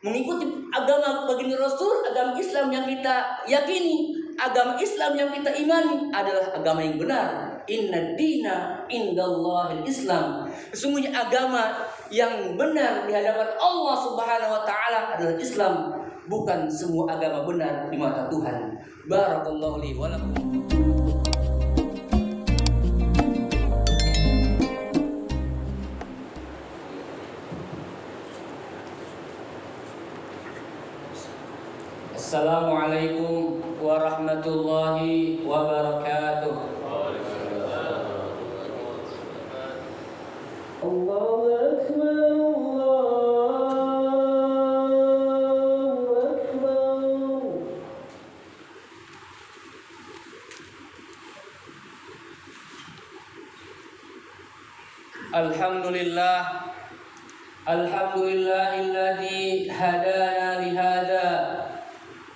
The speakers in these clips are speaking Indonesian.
mengikuti agama baginda Rasul, agama Islam yang kita yakini, agama Islam yang kita imani adalah agama yang benar. Inna dina indallahil Islam. Sesungguhnya agama yang benar di hadapan Allah Subhanahu wa taala adalah Islam, bukan semua agama benar di mata Tuhan. Barakallahu li wa lakum. Assalamualaikum warahmatullahi wabarakatuh. Allahu Akbar, Allahu Akbar. Alhamdulillah, alhamdulillahilladzi hadana lihada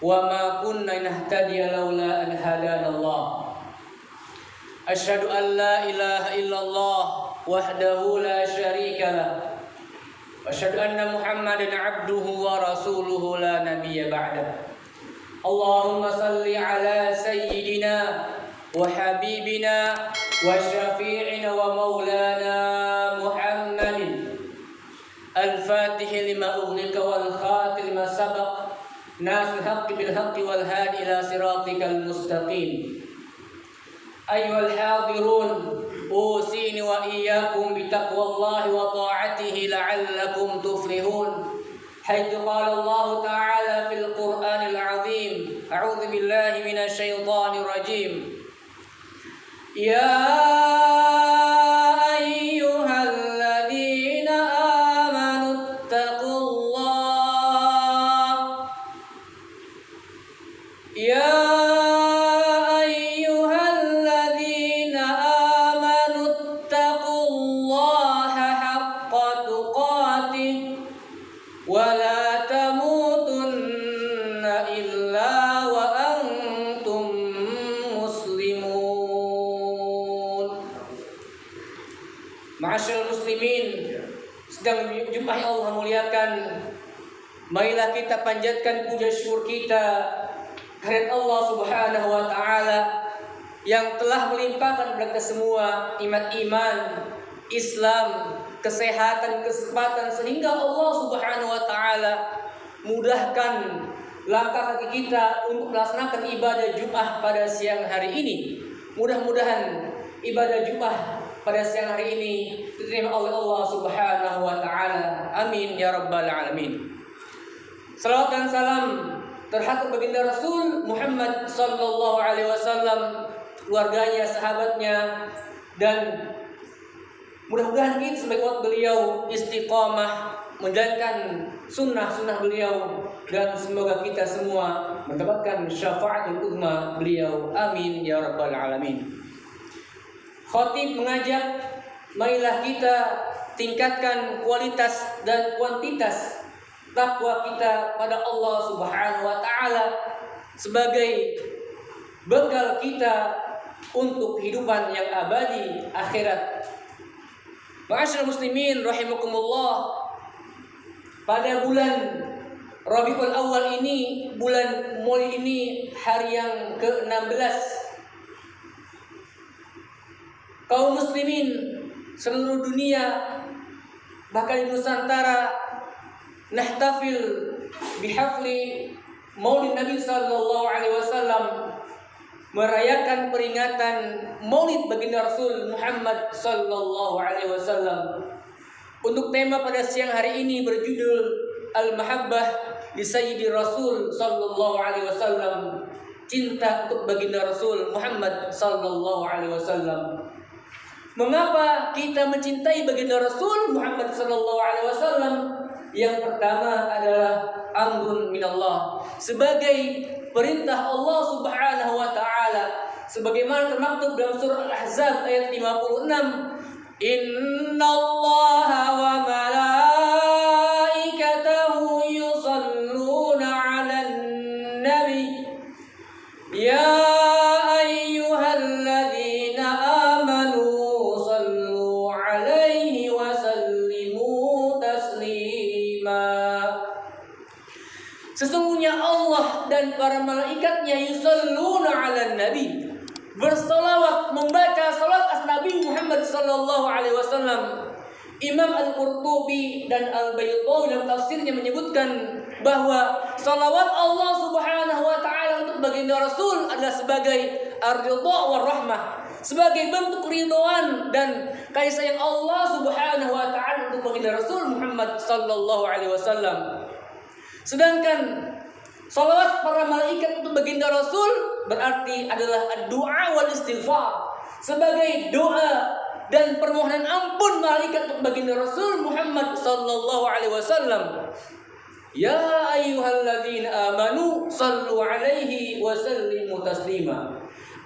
wa ma kunna nahtadiya laula an hadana Allah. Asyhadu an la ilaha illallah wahdahu la syarika lah. Wa asyhadu anna Muhammadan abduhu wa rasuluhu la nabiyya ba'dah. Allahumma salli ala sayyidina wa habibina wa syafi'ina wa maulana Muhammadin al-fatih lima ughliqa wal khatim lima sabaq nasir haqqi bil haqqi wal hadi ila siratikal mustaqim. Ayyuhal hadirun, usini wa iyyakum bitaqwallahi wa ta'atihi la'allakum tuflihun. Haitsu qala Allah ta'ala fil Qur'anil 'azim, a'udzu billahi minasy syaithanir rajim. Ya ayyuhalladzina amanu taqullah. Ya wala tamutunna illa wa antum muslimun. Ma'asyiral muslimin, sedang Jumat yang Allah muliakan, marilah kita panjatkan puja syukur kita kehadirat Allah Subhanahu wa taala yang telah melimpahkan kepada kita semua iman, Islam, kesehatan, kesempatan, sehingga Allah Subhanahu wa taala mudahkan langkah kaki kita untuk melaksanakan ibadah Jumat pada siang hari ini. Mudah-mudahan ibadah Jumat pada siang hari ini diterima oleh Allah Subhanahu wa taala. Amin ya rabbal alamin. Salawat dan salam terhatur baginda Rasul Muhammad sallallahu alaihi wasallam, keluarganya, sahabatnya, dan mudah-mudahan kita sebagai umat beliau istiqamah menjalankan sunnah-sunnah beliau, dan semoga kita semua mendapatkan syafaatul uzma beliau. Amin ya rabbal alamin. Khatib mengajak, marilah kita tingkatkan kualitas dan kuantitas takwa kita pada Allah Subhanahu wa taala sebagai bekal kita untuk kehidupan yang abadi akhirat. Ma'asyiral muslimin rahimakumullah, pada bulan Rabiul Awal ini, bulan Maulid ini, hari yang ke-16, kaum muslimin seluruh dunia, bahkan di Nusantara, nahtafil bihafli Maulid Nabi sallallahu alaihi wasallam, merayakan peringatan Maulid baginda Rasul Muhammad sallallahu alaihi wasallam. Untuk tema pada siang hari ini berjudul Al-Mahabbah li Sayyidi Rasul sallallahu alaihi wasallam, cinta untuk baginda Rasul Muhammad sallallahu alaihi wasallam. Mengapa kita mencintai baginda Rasul Muhammad sallallahu alaihi wasallam? Yang pertama adalah amrun minallah, sebagai perintah Allah Subhanahu wa taala, sebagaimana termaktub dalam surah Al-Ahzab ayat 56, innallaha wa malaikatahu yusalluna 'alan nabi ya ayyuhalladzina amanu sallu 'alaihi wa sallimu taslima. Sesungguhnya Allah dan para malaikatnya yusalluna 'alan nabi, bersalawat, membaca salat atas Nabi Muhammad sallallahu alaihi wasallam. Imam Al-Qurtubi dan Al-Baydawi dalam tafsirnya menyebutkan bahwa salawat Allah Subhanahu wa taala untuk baginda Rasul adalah sebagai ar-ridha war rahmah, sebagai bentuk ridhoan dan kasih sayang Allah Subhanahu wa taala untuk baginda Rasul Muhammad sallallahu alaihi wasallam. Sedangkan salawat para malaikat untuk baginda Rasul berarti adalah doa wal istighfar, sebagai doa dan permohonan ampun malaikat untuk baginda Rasul Muhammad sallallahu alaihi wasallam. Ya ayyuhalladzina amanu sallu alaihi wa sallimu taslima.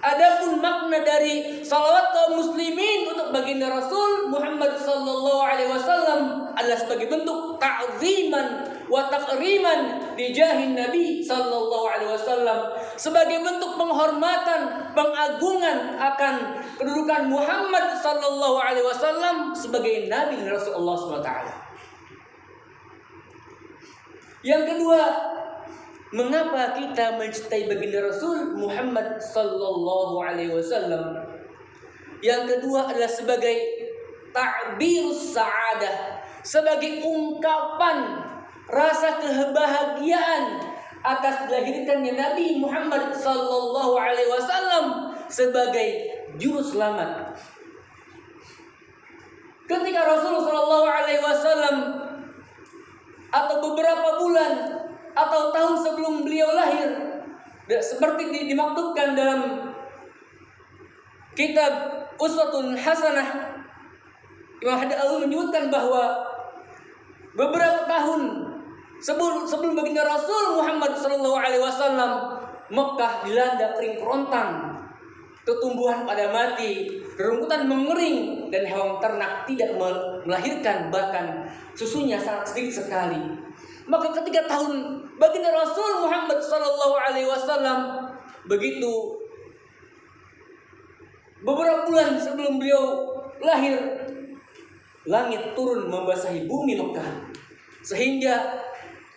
Adapun makna dari salawat kaum muslimin untuk baginda Rasul Muhammad sallallahu alaihi wasallam adalah sebagai bentuk ta'ziman wa takriman di jahin Nabi sallallahu alaihi wasallam, sebagai bentuk penghormatan, pengagungan akan kedudukan Muhammad sallallahu alaihi wasallam sebagai nabi dan rasul Allah Subhanahu wa taala. Yang kedua, mengapa kita mencintai baginda Rasul Muhammad sallallahu alaihi wasallam? Yang kedua adalah sebagai ta'birus sa'adah, sebagai ungkapan rasa kebahagiaan atas dilahirkannya Nabi Muhammad sallallahu alaihi wasallam sebagai juru selamat. Ketika Rasulullah sallallahu alaihi wasallam atau beberapa bulan atau tahun sebelum beliau lahir, seperti dimaktubkan dalam kitab Uswatun Hasanah, Imam Hadawi menyebutkan bahwa beberapa tahun sebelum baginda Rasul Muhammad sallallahu alaihi wasallam, Mekah dilanda kering kerontang, tumbuhan pada mati, rerumputan mengering, dan hewan ternak tidak melahirkan, bahkan susunya sangat sedikit sekali. Maka ketika tahun baginda Rasul Muhammad sallallahu alaihi wasallam, begitu beberapa bulan sebelum beliau lahir, langit turun membasahi bumi Mekah, sehingga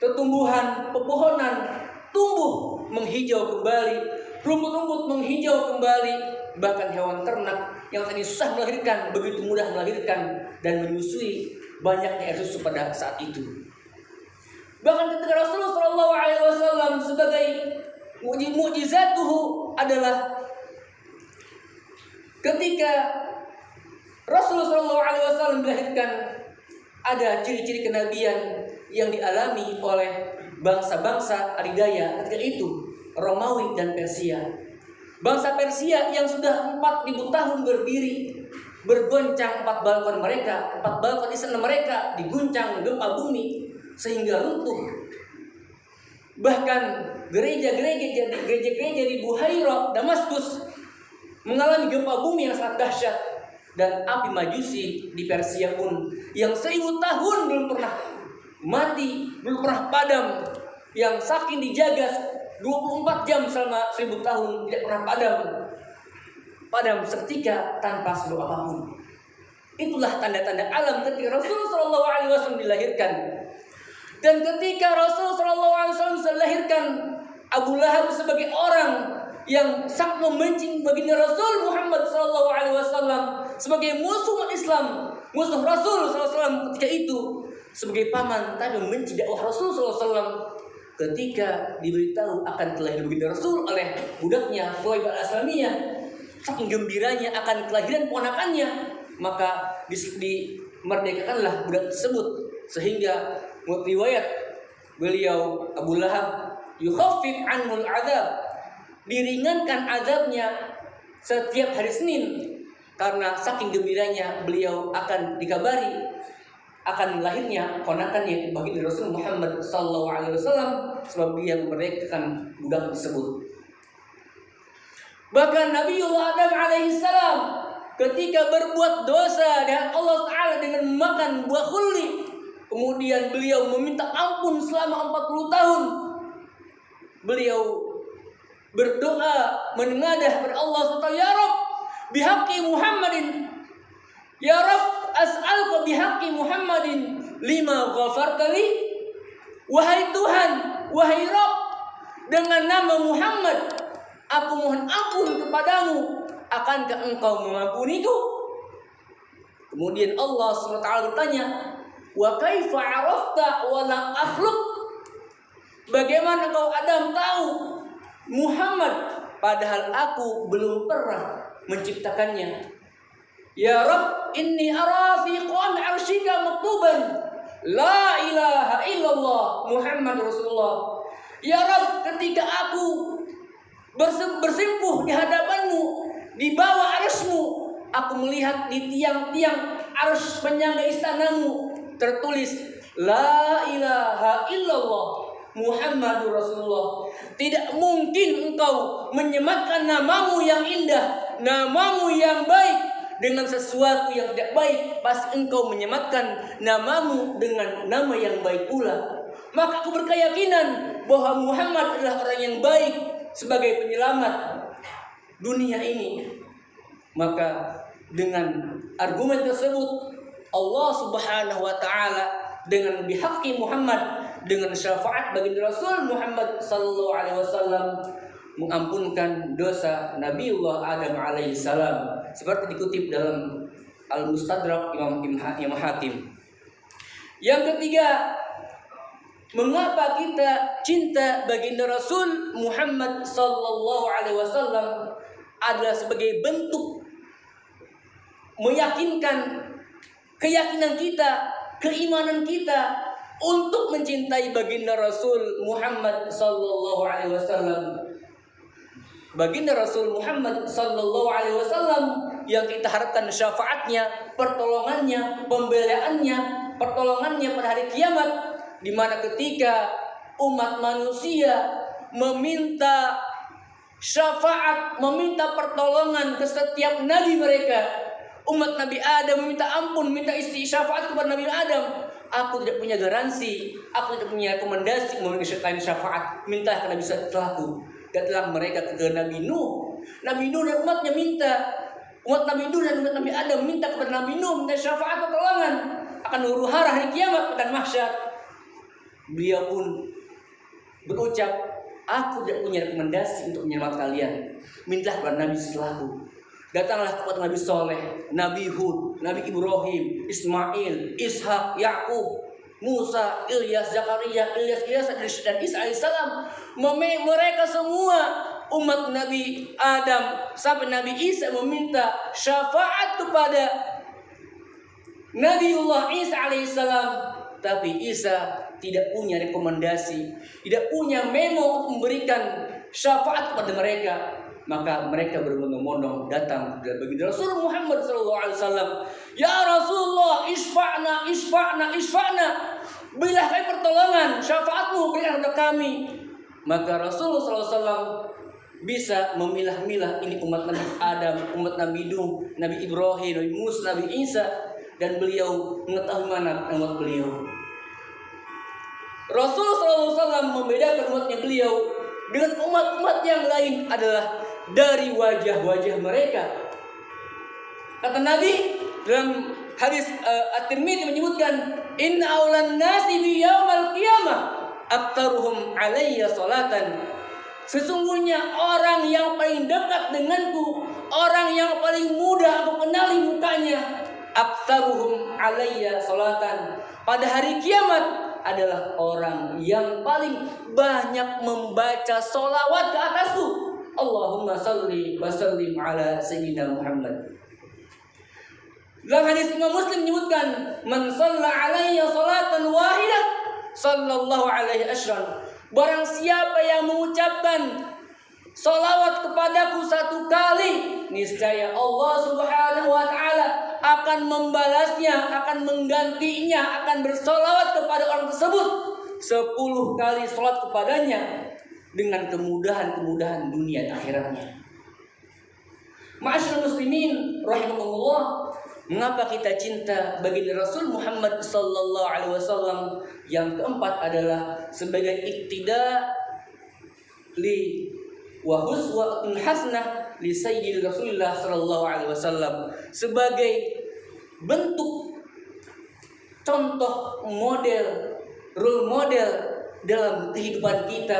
tumbuhan pepohonan tumbuh menghijau kembali, rumput-rumput menghijau kembali, bahkan hewan ternak yang tadi susah melahirkan begitu mudah melahirkan dan menyusui banyaknya air susu pada saat itu. Bahkan ketika Rasulullah sallallahu alaihi wasallam sebagai mukjizatuhu adalah ketika Rasulullah sallallahu alaihi wasallam dilahirkan, ada ciri-ciri kenabian yang dialami oleh bangsa-bangsa adidaya ketika itu, Romawi dan Persia. Bangsa Persia yang sudah 4.000 tahun berdiri, bergoncang 4 balkon mereka, 4 balkon istana mereka diguncang gempa bumi sehingga runtuh. Bahkan gereja-gereja di Buhairah, Damaskus mengalami gempa bumi yang sangat dahsyat, dan api Majusi di Persia pun yang 1000 tahun belum pernah mati, belum pernah padam, yang saking dijaga 24 jam selama 1000 tahun tidak pernah padam seketika tanpa sebab apapun. Itulah tanda-tanda alam ketika Rasulullah sallallahu alaihi wasallam dilahirkan. Dan ketika Rasulullah sallallahu alaihi wasallam dilahirkan, Abu Lahab sebagai orang yang sangat membenci baginda Rasul Muhammad sallallahu alaihi wasallam, sebagai musuh Islam, musuh Rasul sallallahu alaihi wasallam ketika itu, sebagai paman tapi membenci dakwah Rasul sallallahu alaihi wasallam, ketika diberitahu akan kelahiran baginda Rasul oleh budaknya Thuwaibah al-Aslamiyah, saking gembiranya akan kelahiran ponakannya, maka dimerdekakanlah budak tersebut, sehingga menurut riwayat beliau Abu Lahab yukhaffif anhul azab, diringankan azabnya setiap hari Senin, karena saking gembiranya beliau akan dikabari akan lahirnya ponakannya baginda Rasul Muhammad sallallahu alaihi wasallam, sebab dia memerdekakan budak tersebut. Bahkan Nabiullah Adam alaihi salam ketika berbuat dosa dengan Allah Ta'ala dengan memakan buah khuldi, kemudian beliau meminta ampun selama 40 tahun. Beliau berdoa menengadah kepada Allah SWT, Ya Rabb, bihaqqi Muhammadin, Ya Rabb, as'aluka bihaqqi Muhammadin lima ghafarta li. Wahai Tuhan, wahai Rabb, dengan nama Muhammad aku mohon ampun kepadamu, akankah engkau mengampuniku? Kemudian Allah SWT bertanya, wa kaifa arafta wa lam akhluq? Bagaimana engkau Adam tahu Muhammad padahal aku belum pernah menciptakannya? Ya Rabb, inni ara fi qa'am 'arsyika maktuban la ilaha illallah Muhammad Rasulullah. Ya Rabb, ketika aku bersimpuh di hadapanmu, di bawah arsy-Mu, aku melihat di tiang-tiang arsy penyangga istanamu tertulis la ilaha illallah Muhammad Rasulullah. Tidak mungkin engkau menyematkan namamu yang indah, namamu yang baik dengan sesuatu yang tidak baik. Pasti engkau menyematkan namamu dengan nama yang baik pula. Maka aku berkeyakinan bahwa Muhammad adalah orang yang baik sebagai penyelamat dunia ini. Maka dengan argumen tersebut Allah Subhanahu wa taala dengan bihaqqi Muhammad, dengan syafaat baginda Rasul Muhammad sallallahu alaihi wasallam, mengampunkan dosa Nabiullah Adam alaihi salam, seperti dikutip dalam Al-Mustadrak Imam Hakim. Yang ketiga, mengapa kita cinta baginda Rasul Muhammad sallallahu alaihi wasallam adalah sebagai bentuk meyakinkan keyakinan kita, keimanan kita untuk mencintai baginda Rasul Muhammad sallallahu alaihi wasallam. Baginda Rasul Muhammad sallallahu alaihi wasallam yang kita harapkan syafaatnya, pertolongannya, pembelaannya, pertolongannya pada hari kiamat, di mana ketika umat manusia meminta syafaat, meminta pertolongan ke setiap nabi mereka. Umat Nabi Adam meminta ampun, minta syafaat kepada Nabi Adam. Aku tidak punya garansi, aku tidak punya rekomendasi memberikan syafaat. Minta ke Nabi setelahku. Datanglah mereka ke Nabi Nuh. Nabi Nuh dan umatnya minta. Umat Nabi Nuh dan umat Nabi Adam minta kepada Nabi Nuh, minta syafaat pertolongan akan huru hara hari kiamat dan mahsyar. Beliau pun berucap, aku tidak punya rekomendasi untuk menyelamatkan kalian. Mintalah kepada Nabi setelahku. Datanglah kepada Nabi Soleh, Nabi Hud, Nabi Ibrahim, Ismail, Ishak, Yakub, Musa, Ilyas, Zakaria, Ilyas dan Isa alaihissalam. Mereka semua umat Nabi Adam sampai Nabi Isa meminta syafaat kepada Nabiullah Isa alaihissalam. Tapi Isa tidak punya rekomendasi, tidak punya memo untuk memberikan syafaat kepada mereka. Maka mereka berbondong-bondong datang kepada baginda Rasul Muhammad SAW. Ya Rasulullah, isfa'na, isfa'na, isfa'na. Berilah kami pertolongan, syafaatmu berikan kepada kami. Maka Rasulullah SAW bisa memilah-milah ini umat Nabi Adam, umat Nabi Nuh, Nabi Ibrahim, Nabi Musa, Nabi Isa, dan beliau mengetahui mana umat beliau. Rasulullah SAW membedakan umatnya beliau dengan umat-umat yang lain adalah dari wajah-wajah mereka. Kata Nabi dalam hadis At-Tirmidzi menyebutkan, inna awlan nasi bi yaumal qiyamah aktaruhum alayya salatan. Sesungguhnya orang yang paling dekat denganku, orang yang paling mudah aku kenali mukanya, aktaruhum alayya salatan, pada hari kiamat adalah orang yang paling banyak membaca solawat ke atasku. Allahumma salli wa sallim ala sayyidina Muhammad. Dalam hadis Imam Muslim menyebutkan, man shalla alayya salatan wahidah sallallahu alaihi asyran. Barang siapa yang mengucapkan salawat kepadaku satu kali, niscaya Allah Subhanahu wa taala akan membalasnya, akan menggantinya, akan bersolawat kepada orang tersebut 10 kali salat kepadanya dengan kemudahan-kemudahan dunia dan akhiratnya. Ma'asyiral muslimin rahimakumullah, mengapa kita cinta baginda Rasul Muhammad sallallahu alaihi wasallam? Yang keempat adalah sebagai iktida li wa huswatun hasanah li sayyidil Rasulillah sallallahu alaihi wasallam, sebagai bentuk contoh model, role model dalam kehidupan kita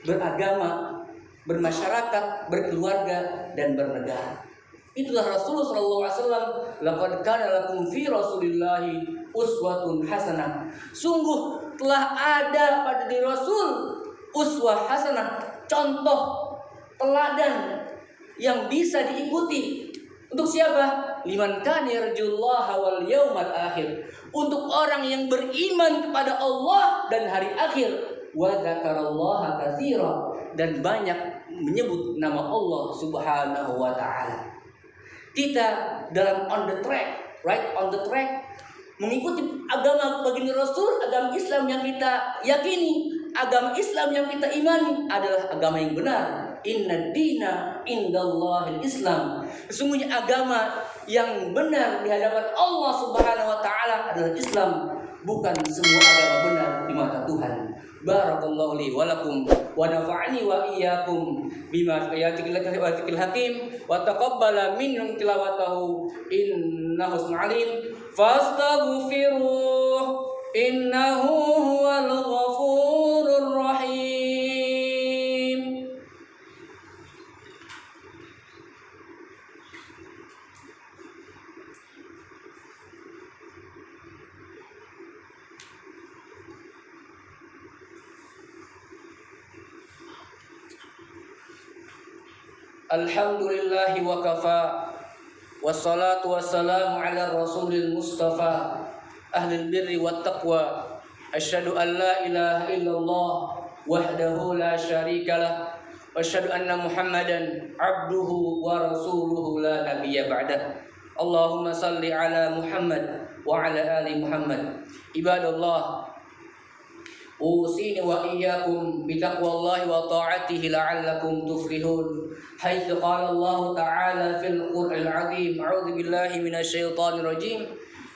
beragama, bermasyarakat, berkeluarga, dan bernegara. Itulah Rasulullah SAW. Laqad kana lakum fi Rasulillahi uswatun hasanah. Sungguh telah ada pada diri Rasul uswah hasanah, contoh teladan yang bisa diikuti. Untuk siapa? Liman kana yarjullaha wal yaumal akhir. Untuk orang yang beriman kepada Allah dan hari akhir. Wa dzakarallaha katsira, dan banyak menyebut nama Allah Subhanahu wa taala. Kita dalam on the track, right on the track, mengikuti agama baginda Rasul, agama Islam yang kita yakini, agama Islam yang kita imani adalah agama yang benar. Inna dina indallahil Islam. Sesungguhnya agama yang benar di hadapan Allah Subhanahu wa taala adalah Islam, bukan semua agama benar di mata Tuhan. Barakallahu li wa lakum wa nafa'ani wa iyyakum bima fi ayatil hakim wa taqabbala minhum tilawatahu innahu sami'un fastaghfiruh innahu huwal ghafurur rahim. Alhamdulillahi wa kafa, wassalatu wassalamu ala rasulil mustafa, ahlil birri wat taqwa. Asyhadu an la ilaha illallah wahdahu la syarikalah, wa asyhadu anna Muhammadan abduhu wa rasuluhu la nabiyya ba'dah. Allahumma salli ala Muhammad wa ala ali Muhammad. Ibadallah, أوصيني وإياكم بتقوى الله وطاعته لعلكم تفلحون حيث قال الله تعالى في القرآن العظيم أعوذ بالله من الشيطان الرجيم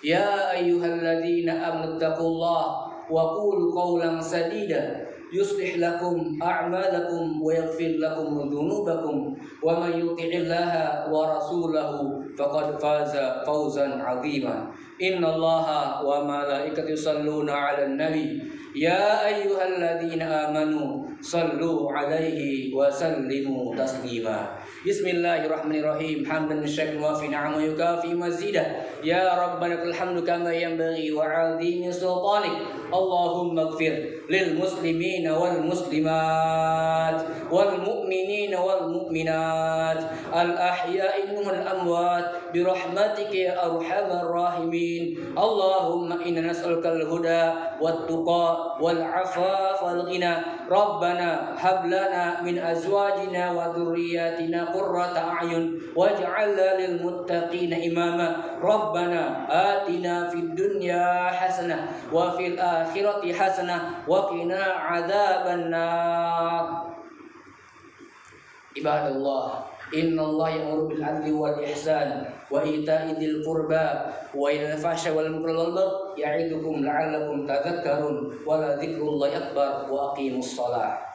يا أيها الذين آمنوا اتقوا الله وقولوا قولا سديدا يصلح لكم أعمالكم ويغفر لكم ذنوبكم ومن يطع الله ورسوله فقد فاز فوزا عظيما إن الله وملائكته يصلون على النبي يا أيها الذين آمنوا صلوا عليه وسلموا تسليما بسم الله الرحمن الرحيم حمدا شكرا وفي نعمه يكافي مزيدا يا ربنا لك الحمد كما ينبغي وعظيم سلطانك اللهم اغفر للمسلمين والمسلمات والمؤمنين والمؤمنات الأحياء منهم والأموات برحمتك يا أرحم الراحمين اللهم إنا نسألك الهدى والتقى والعفاف والغنى ربنا هب لنا من أزواجنا وذرياتنا قرة أعين واجعلنا للمتقين إماما ربنا آتنا في الدنيا حسنة وفي الآخرة حسنة وقنا عذاب النار عباد الله إن الله يأمر بالعدل والإحسان وإيتاء ذي القربى وينهى عن الفحشاء والمنكر والبغي يعظكم لعلكم تذكرون ولذكر الله أكبر وأقيموا الصلاة